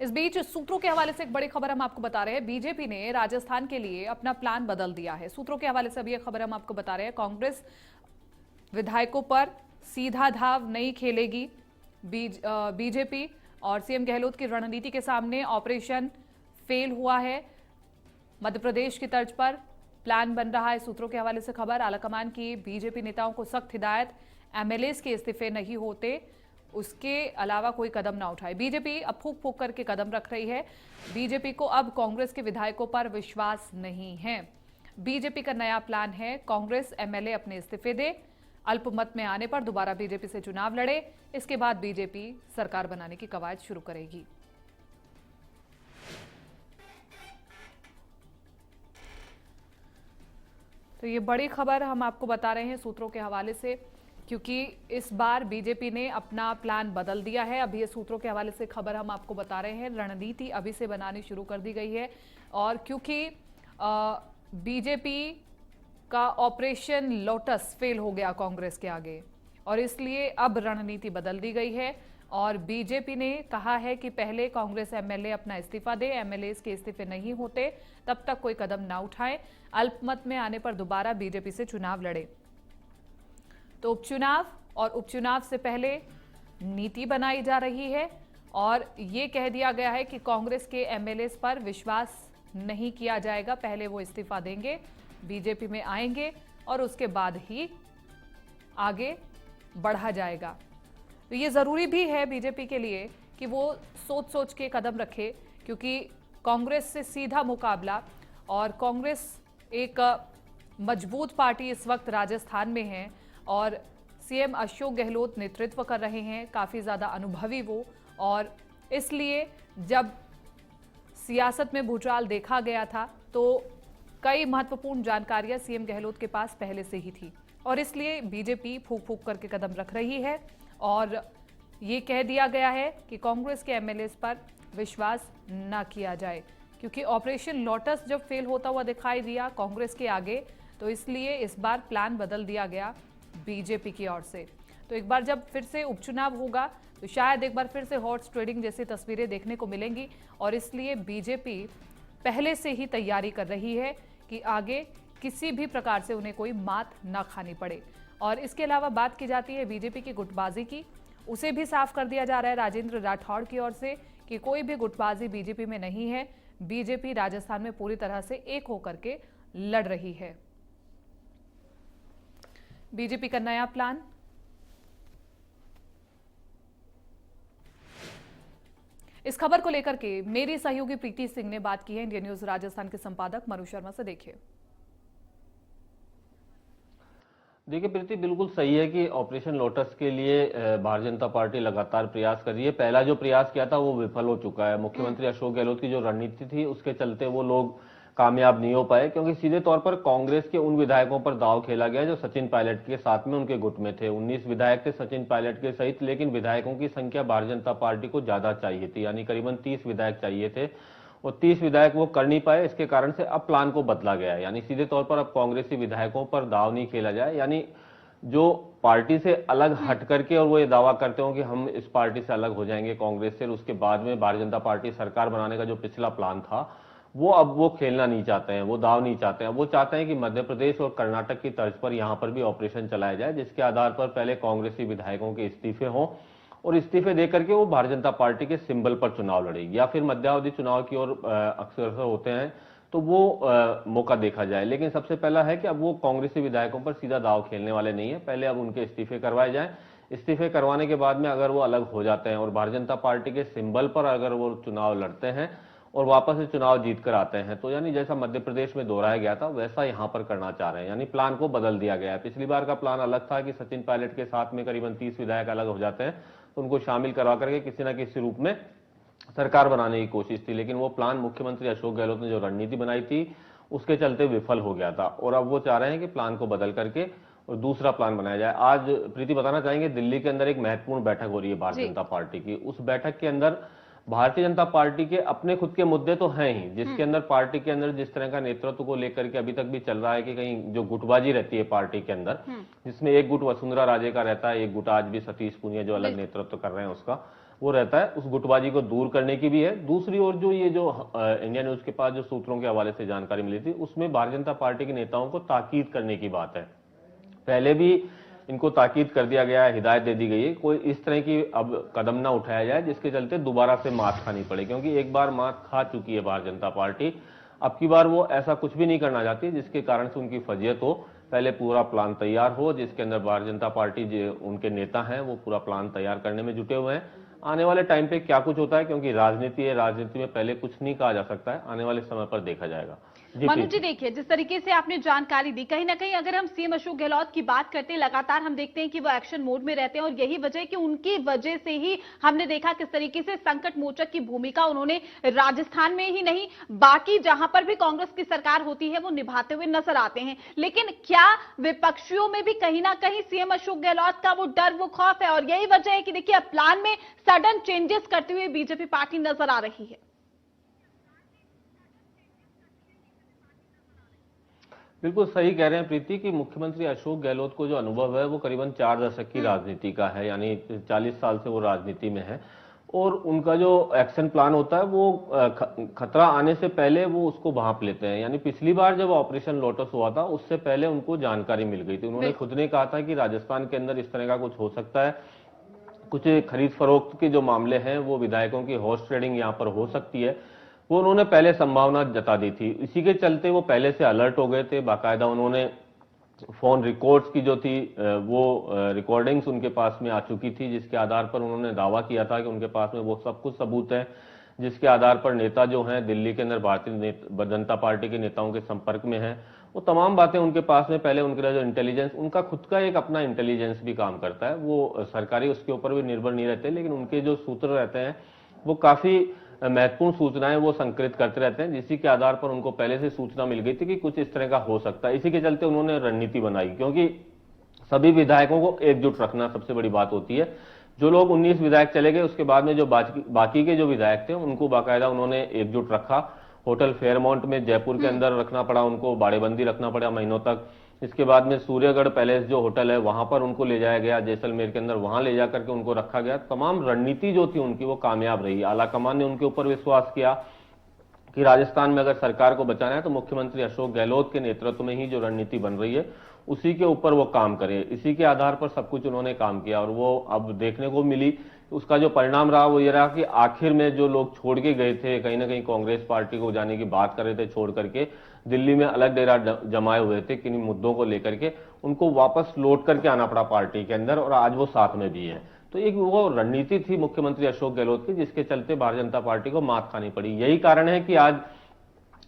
इस बीच सूत्रों के हवाले से एक बड़ी खबर हम आपको बता रहे हैं। बीजेपी ने राजस्थान के लिए अपना प्लान बदल दिया है। सूत्रों के हवाले से अभी एक खबर हम आपको बता रहे हैं। कांग्रेस विधायकों पर सीधा धाव नहीं खेलेगी बीजेपी, और सीएम गहलोत की रणनीति के सामने ऑपरेशन फेल हुआ है। मध्य प्रदेश की तर्ज पर प्लान बन रहा है। सूत्रों के हवाले से खबर, आलाकमान की बीजेपी नेताओं को सख्त हिदायत, एमएलएस के इस्तीफे नहीं होते उसके अलावा कोई कदम ना उठाए। बीजेपी अब फूक फूक करके कदम रख रही है। बीजेपी को अब कांग्रेस के विधायकों पर विश्वास नहीं है। बीजेपी का नया प्लान है, कांग्रेस एमएलए अपने इस्तीफे दे, अल्पमत में आने पर दोबारा बीजेपी से चुनाव लड़े। इसके बाद बीजेपी सरकार बनाने की कवायद शुरू करेगी। तो ये बड़ी खबर हम आपको बता रहे हैं सूत्रों के हवाले से, क्योंकि इस बार बीजेपी ने अपना प्लान बदल दिया है। अभी ये सूत्रों के हवाले से खबर हम आपको बता रहे हैं। रणनीति अभी से बनानी शुरू कर दी गई है, और क्योंकि बीजेपी का ऑपरेशन लोटस फेल हो गया कांग्रेस के आगे, और इसलिए अब रणनीति बदल दी गई है। और बीजेपी ने कहा है कि पहले कांग्रेस एमएलए अपना इस्तीफा दे, एमएलए के इस्तीफे नहीं होते तब तक कोई कदम ना उठाए, अल्पमत में आने पर दोबारा बीजेपी से चुनाव लड़े। तो उपचुनाव और उपचुनाव से पहले नीति बनाई जा रही है, और ये कह दिया गया है कि कांग्रेस के एमएलए पर विश्वास नहीं किया जाएगा। पहले वो इस्तीफा देंगे, बीजेपी में आएंगे, और उसके बाद ही आगे बढ़ा जाएगा। तो ये जरूरी भी है बीजेपी के लिए कि वो सोच सोच के कदम रखे, क्योंकि कांग्रेस से सीधा मुकाबला, और कांग्रेस एक मजबूत पार्टी इस वक्त राजस्थान में है, और सीएम अशोक गहलोत नेतृत्व कर रहे हैं, काफ़ी ज़्यादा अनुभवी वो। और इसलिए जब सियासत में भूचाल देखा गया था तो कई महत्वपूर्ण जानकारियां सीएम गहलोत के पास पहले से ही थी, और इसलिए बीजेपी फूक फूक करके कदम रख रही है। और ये कह दिया गया है कि कांग्रेस के एमएलए पर विश्वास न किया जाए, क्योंकि ऑपरेशन लोटस जब फेल होता हुआ दिखाई दिया कांग्रेस के आगे, तो इसलिए इस बार प्लान बदल दिया गया बीजेपी की ओर से। तो एक बार जब फिर से उपचुनाव होगा तो शायद एक बार फिर से हॉर्स ट्रेडिंग जैसी तस्वीरें देखने को मिलेंगी, और इसलिए बीजेपी पहले से ही तैयारी कर रही है कि आगे किसी भी प्रकार से उन्हें कोई मात ना खानी पड़े। और इसके अलावा बात की जाती है बीजेपी की गुटबाजी की, उसे भी साफ कर दिया जा रहा है राजेंद्र राठौड़ की ओर से कि कोई भी गुटबाजी बीजेपी में नहीं है। बीजेपी राजस्थान में पूरी तरह से एक होकर के लड़ रही है। बीजेपी का नया प्लान, इस खबर को लेकर के मेरी सहयोगी प्रीति सिंह ने बात की है इंडिया न्यूज राजस्थान के संपादक मनु शर्मा से। देखिए प्रीति, बिल्कुल सही है कि ऑपरेशन लोटस के लिए भारतीय जनता पार्टी लगातार प्रयास कर रही है। पहला जो प्रयास किया था वो विफल हो चुका है। मुख्यमंत्री अशोक गहलोत की जो रणनीति थी उसके चलते वो लोग कामयाब नहीं हो पाए, क्योंकि सीधे तौर पर कांग्रेस के उन विधायकों पर दाव खेला गया जो सचिन पायलट के साथ में उनके गुट में थे। 19 विधायक थे सचिन पायलट के सहित, लेकिन विधायकों की संख्या भारतीय जनता पार्टी को ज्यादा चाहिए थी, यानी करीबन 30 विधायक चाहिए थे, और 30 विधायक वो कर नहीं पाए। इसके कारण से अब प्लान को बदला गया है, यानी सीधे तौर पर अब कांग्रेसी विधायकों पर दाव नहीं खेला जाए, यानी जो पार्टी से अलग हट करके और वो ये दावा करते हो कि हम इस पार्टी से अलग हो जाएंगे कांग्रेस से, और उसके बाद में भारतीय जनता पार्टी सरकार बनाने का जो पिछला प्लान था वो अब वो खेलना नहीं चाहते हैं, वो दाव नहीं चाहते हैं। वो चाहते हैं कि मध्य प्रदेश और कर्नाटक की तर्ज पर यहां पर भी ऑपरेशन चलाया जाए, जिसके आधार पर पहले कांग्रेसी विधायकों के इस्तीफे हों, और इस्तीफे देकर के वो भारतीय जनता पार्टी के सिंबल पर चुनाव लड़ेगी, या फिर मध्यावधि चुनाव की ओर अक्सर होते हैं तो वो मौका देखा जाए। लेकिन सबसे पहला है कि अब वो कांग्रेसी विधायकों पर सीधा दाव खेलने वाले नहीं है, पहले अब उनके इस्तीफे करवाए जाएं। इस्तीफे करवाने के बाद में अगर वो अलग हो जाते हैं और भारतीय जनता पार्टी के सिंबल पर अगर वो चुनाव लड़ते हैं और वापस से चुनाव जीत कर आते हैं, तो यानी जैसा मध्य प्रदेश में दोहराया गया था वैसा यहां पर करना चाह रहे हैं, यानी प्लान को बदल दिया गया है। पिछली बार का प्लान अलग था कि सचिन पायलट के साथ में करीबन 30 विधायक अलग हो जाते हैं, तो उनको शामिल करवा करके किसी न किसी रूप में सरकार बनाने की कोशिश थी, लेकिन वो प्लान मुख्यमंत्री अशोक गहलोत ने जो रणनीति बनाई थी उसके चलते विफल हो गया था, और अब वो चाह रहे हैं कि प्लान को बदल करके और दूसरा प्लान बनाया जाए। आज प्रीति बताना चाहेंगे, दिल्ली के अंदर एक महत्वपूर्ण बैठक हो रही है भारतीय जनता पार्टी की। उस बैठक के अंदर भारतीय जनता पार्टी के अपने खुद के मुद्दे तो हैं ही, जिसके अंदर पार्टी के अंदर जिस तरह का नेतृत्व को लेकर के अभी तक भी चल रहा है कि कहीं जो गुटबाजी रहती है पार्टी के अंदर, जिसमें एक गुट वसुंधरा राजे का रहता है, एक गुट आज भी सतीश पूनिया जो अलग नेतृत्व कर रहे हैं उसका, वो रहता है, उस गुटबाजी को दूर करने की भी है। दूसरी ओर जो ये जो इंडिया न्यूज के पास जो सूत्रों के हवाले से जानकारी मिली थी, उसमें भारतीय जनता पार्टी के नेताओं को ताकीद करने की बात है। पहले भी इनको ताकीद कर दिया गया है, हिदायत दे दी गई है, कोई इस तरह की अब कदम ना उठाया जाए जिसके चलते दोबारा से मात खानी पड़े, क्योंकि एक बार मात खा चुकी है भारतीय जनता पार्टी। अब की बार वो ऐसा कुछ भी नहीं करना चाहती जिसके कारण से उनकी फजीयत हो। पहले पूरा प्लान तैयार हो जिसके अंदर भारतीय जनता पार्टी जो उनके नेता हैं वो पूरा प्लान तैयार करने में जुटे हुए हैं। आने वाले टाइम पे क्या कुछ होता है, क्योंकि राजनीति है, राजनीति में पहले कुछ नहीं कहा जा सकता है, आने वाले समय पर देखा जाएगा। मनु जी, देखिए जिस तरीके से आपने जानकारी दी, कहीं ना कहीं अगर हम सीएम अशोक गहलोत की बात करते हैं, लगातार हम देखते हैं कि वो एक्शन मोड में रहते हैं और यही वजह है कि उनकी वजह से ही हमने देखा किस तरीके से संकट मोचक की भूमिका उन्होंने राजस्थान में ही नहीं बाकी जहां पर भी कांग्रेस की सरकार होती है वो निभाते हुए नजर आते हैं। लेकिन क्या विपक्षियों में भी कहीं ना कहीं सीएम अशोक गहलोत का वो डर, वो खौफ है, और यही वजह है कि देखिए अब प्लान में सडन चेंजेस करते हुए बीजेपी पार्टी नजर आ रही है? बिल्कुल सही कह रहे हैं प्रीति कि मुख्यमंत्री अशोक गहलोत को जो अनुभव है वो करीबन 4 दशक की राजनीति का है, यानी 40 साल से वो राजनीति में है। और उनका जो एक्शन प्लान होता है वो खतरा आने से पहले वो उसको भांप लेते हैं। यानी पिछली बार जब ऑपरेशन लोटस हुआ था उससे पहले उनको जानकारी मिल गई थी, उन्होंने खुद ने कहा था कि राजस्थान के अंदर इस तरह का कुछ हो सकता है, कुछ खरीद फरोख्त के जो मामले हैं वो विधायकों की हॉर्स ट्रेडिंग यहाँ पर हो सकती है, वो उन्होंने पहले संभावना जता दी थी। इसी के चलते वो पहले से अलर्ट हो गए थे। बाकायदा उन्होंने फोन रिकॉर्ड्स की जो थी वो रिकॉर्डिंग्स उनके पास में आ चुकी थी, जिसके आधार पर उन्होंने दावा किया था कि उनके पास में वो सब कुछ सबूत है, जिसके आधार पर नेता जो हैं दिल्ली के अंदर भारतीय जनता पार्टी के नेताओं के संपर्क में हैं। वो तमाम बातें उनके पास में पहले उनका जो इंटेलिजेंस, उनका खुद का एक अपना इंटेलिजेंस भी काम करता है, वो सरकारी उसके ऊपर भी निर्भर नहीं रहते, लेकिन उनके जो सूत्र रहते हैं वो काफी महत्वपूर्ण सूचनाएं वो संकलित करते रहते हैं, जिसी के आधार पर उनको पहले से सूचना मिल गई थी कि कुछ इस तरह का हो सकता है। इसी के चलते उन्होंने रणनीति बनाई, क्योंकि सभी विधायकों को एकजुट रखना सबसे बड़ी बात होती है। जो लोग 19 विधायक चले गए उसके बाद में जो बाकी के जो विधायक थे उनको बाकायदा उन्होंने एकजुट रखा। होटल फेयरमाउंट में जयपुर के अंदर रखना पड़ा उनको, बाड़ेबंदी रखना पड़ा महीनों तक। इसके बाद में सूर्यगढ़ पैलेस जो होटल है वहां पर उनको ले जाया गया, जैसलमेर के अंदर वहां ले जाकर के उनको रखा गया। तमाम रणनीति जो थी उनकी वो कामयाब रही। आलाकमान ने उनके ऊपर विश्वास किया कि राजस्थान में अगर सरकार को बचाना है तो मुख्यमंत्री अशोक गहलोत के नेतृत्व में ही जो रणनीति बन रही है उसी के ऊपर वो काम करे। इसी के आधार पर सब कुछ उन्होंने काम किया और वो अब देखने को मिली। उसका जो परिणाम रहा वो ये रहा कि आखिर में जो लोग छोड़ के गए थे, कहीं ना कहीं कांग्रेस पार्टी को जाने की बात कर रहे थे छोड़ करके, दिल्ली में अलग डेरा जमाए हुए थे किन्हीं मुद्दों को लेकर के, उनको वापस लौट करके आना पड़ा पार्टी के अंदर और आज वो साथ में भी है। तो एक वो रणनीति थी मुख्यमंत्री अशोक गहलोत की, जिसके चलते भारतीय जनता पार्टी को मात खानी पड़ी। यही कारण है कि आज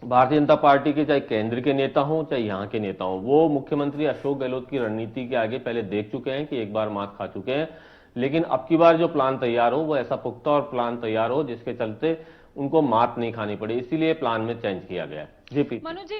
भारतीय जनता पार्टी के चाहे केंद्र के नेता हों चाहे यहाँ के नेता हों, वो मुख्यमंत्री अशोक गहलोत की रणनीति के आगे पहले देख चुके हैं कि एक बार मात खा चुके हैं, लेकिन अब की बार जो प्लान तैयार हो वो ऐसा पुख्ता और प्लान तैयार हो जिसके चलते उनको मात नहीं खानी पड़ी, इसीलिए प्लान में चेंज किया गया है। जी मनु जी,